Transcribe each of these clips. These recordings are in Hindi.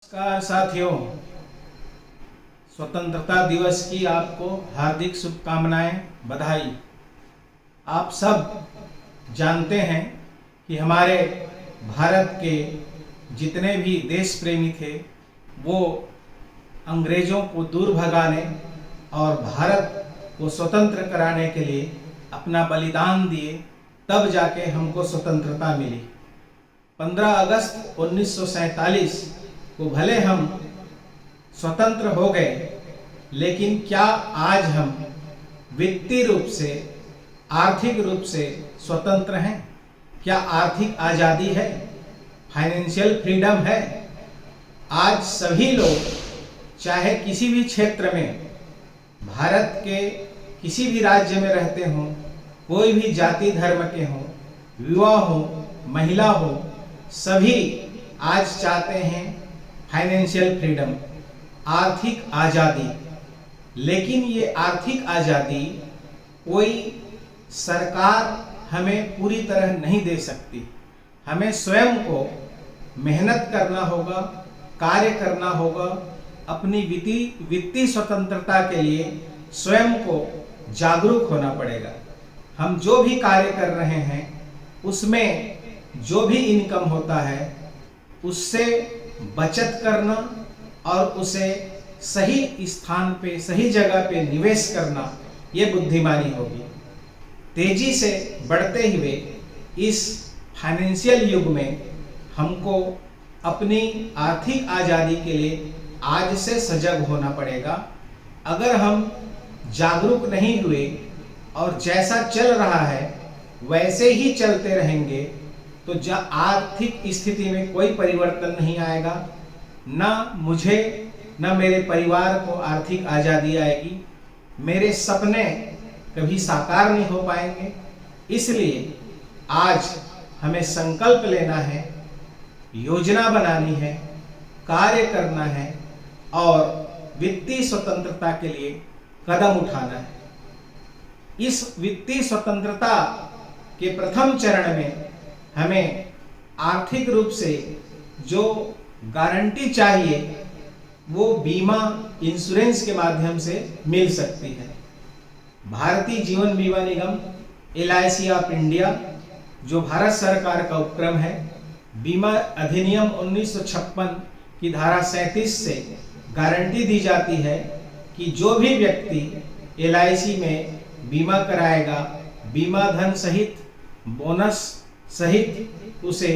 नमस्कार साथियों, स्वतंत्रता दिवस की आपको हार्दिक शुभकामनाएं, बधाई। आप सब जानते हैं कि हमारे भारत के जितने भी देश प्रेमी थे वो अंग्रेजों को दूर भगाने और भारत को स्वतंत्र कराने के लिए अपना बलिदान दिए, तब जाके हमको स्वतंत्रता मिली। 15 अगस्त 1947 को भले हम स्वतंत्र हो गए, लेकिन क्या आज हम वित्तीय रूप से, आर्थिक रूप से स्वतंत्र हैं? क्या आर्थिक आज़ादी है? फाइनेंशियल फ्रीडम है? आज सभी लोग चाहे किसी भी क्षेत्र में, भारत के किसी भी राज्य में रहते हों, कोई भी जाति धर्म के हों, युवा हो, महिला हो, सभी आज चाहते हैं फाइनेंशियल फ्रीडम, आर्थिक आज़ादी। लेकिन ये आर्थिक आज़ादी कोई सरकार हमें पूरी तरह नहीं दे सकती। हमें स्वयं को मेहनत करना होगा, कार्य करना होगा। अपनी वित्तीय स्वतंत्रता के लिए स्वयं को जागरूक होना पड़ेगा। हम जो भी कार्य कर रहे हैं उसमें जो भी इनकम होता है उससे बचत करना और उसे सही स्थान पे, सही जगह पे निवेश करना, ये बुद्धिमानी होगी। तेजी से बढ़ते हुए इस फाइनेंशियल युग में हमको अपनी आर्थिक आज़ादी के लिए आज से सजग होना पड़ेगा। अगर हम जागरूक नहीं हुए और जैसा चल रहा है वैसे ही चलते रहेंगे तो आर्थिक स्थिति में कोई परिवर्तन नहीं आएगा। ना मुझे, ना मेरे परिवार को आर्थिक आज़ादी आएगी। मेरे सपने कभी साकार नहीं हो पाएंगे। इसलिए आज हमें संकल्प लेना है, योजना बनानी है, कार्य करना है और वित्तीय स्वतंत्रता के लिए कदम उठाना है। इस वित्तीय स्वतंत्रता के प्रथम चरण में हमें आर्थिक रूप से जो गारंटी चाहिए वो बीमा, इंश्योरेंस के माध्यम से मिल सकती है। भारतीय जीवन बीमा निगम LIC ऑफ इंडिया, जो भारत सरकार का उपक्रम है, बीमा अधिनियम 1956 की धारा 37 से गारंटी दी जाती है कि जो भी व्यक्ति LIC में बीमा कराएगा, बीमा धन सहित, बोनस सहित उसे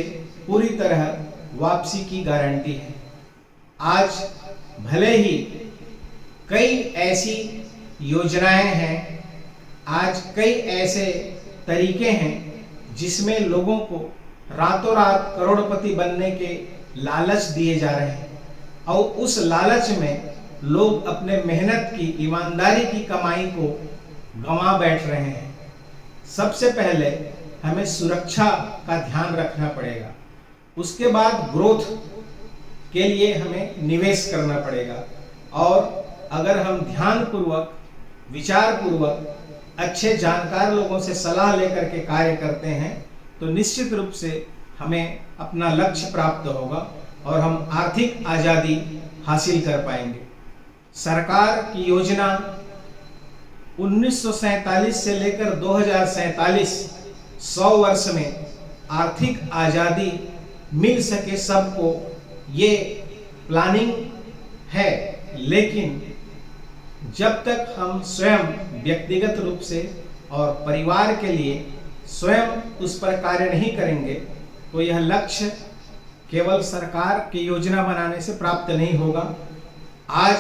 पूरी तरह वापसी की गारंटी है। आज भले ही कई ऐसी योजनाएं हैं, आज कई ऐसे तरीके हैं जिसमें लोगों को रातों रात करोड़पति बनने के लालच दिए जा रहे हैं और उस लालच में लोग अपने मेहनत की, ईमानदारी की कमाई को गंवा बैठ रहे हैं। सबसे पहले हमें सुरक्षा का ध्यान रखना पड़ेगा, उसके बाद ग्रोथ के लिए हमें निवेश करना पड़ेगा। और अगर हम ध्यानपूर्वक, विचारपूर्वक, अच्छे जानकार लोगों से सलाह लेकर के कार्य करते हैं तो निश्चित रूप से हमें अपना लक्ष्य प्राप्त होगा और हम आर्थिक आज़ादी हासिल कर पाएंगे। सरकार की योजना 1947 से लेकर 2047 100 वर्ष में आर्थिक आज़ादी मिल सके सबको, ये प्लानिंग है। लेकिन जब तक हम स्वयं व्यक्तिगत रूप से और परिवार के लिए स्वयं उस पर कार्य नहीं करेंगे तो यह लक्ष्य केवल सरकार की योजना बनाने से प्राप्त नहीं होगा। आज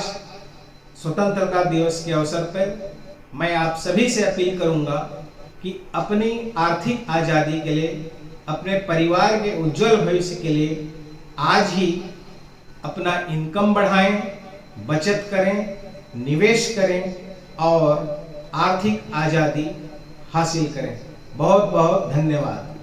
स्वतंत्रता दिवस के अवसर पर मैं आप सभी से अपील करूंगा कि अपनी आर्थिक आज़ादी के लिए, अपने परिवार के उज्जवल भविष्य के लिए आज ही अपना इनकम बढ़ाएं, बचत करें, निवेश करें और आर्थिक आज़ादी हासिल करें। बहुत बहुत धन्यवाद।